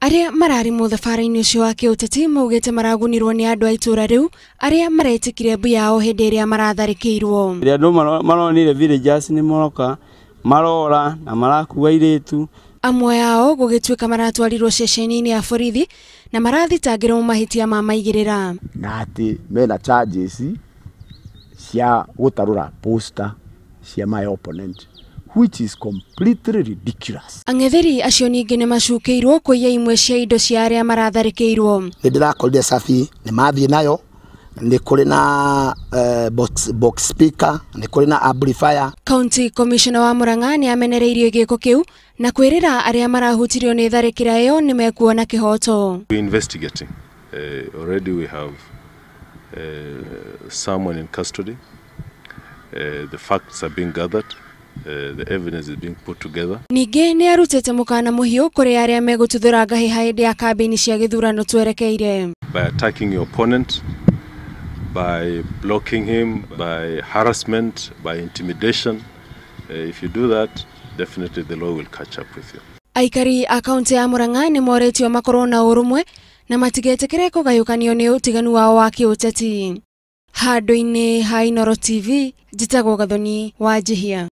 Aria marari muthabara-ini ucio wa kiuteti maugite maragunirwo ni andu a itura riu aria maretikire mbu yao hindi iria maratharikirwo. Andu maronire villagers ni moroka marora na marakuwa iritu. Amwe yao gugituika maratwarirwo ceceni-ini ya borithi na marathitangirwo mahitia ma maigirira. Na ati mena charges cia gutarura poster cia my opponent, which is completely ridiculous. Ang'etheri acio ningi ni macukeirwo kuiya imwe cia indo cia aria maratharikirwo. Ndirakorire safi ni mathie nayo, ni kuri na box speaker, ni kuri na amplifier. County Commissioner wa Murang'a ni amenereirie giko kiu na kwirira aria marahutirio ni tharikira iyo ni mekuona kihoto. We investigating. Already we have someone in custody. The facts are being gathered. The evidence is being put together. Ningi ni arutete mukana muhiu kuri aria megututhura ngahiha hindi ya kambini cia githurano twerekeire. By attacking your opponent, by blocking him, by harassment, by intimidation. If you do that, definitely the law will catch up with you. Aikari a kaunti ya Murang'a ni moretio makorwo na urumwe na matigetekere kugayukanio ni utiganu wao wa kiuteti. Handu-ini ha Inooro TV, njitagwo Gathoni wa Njihia.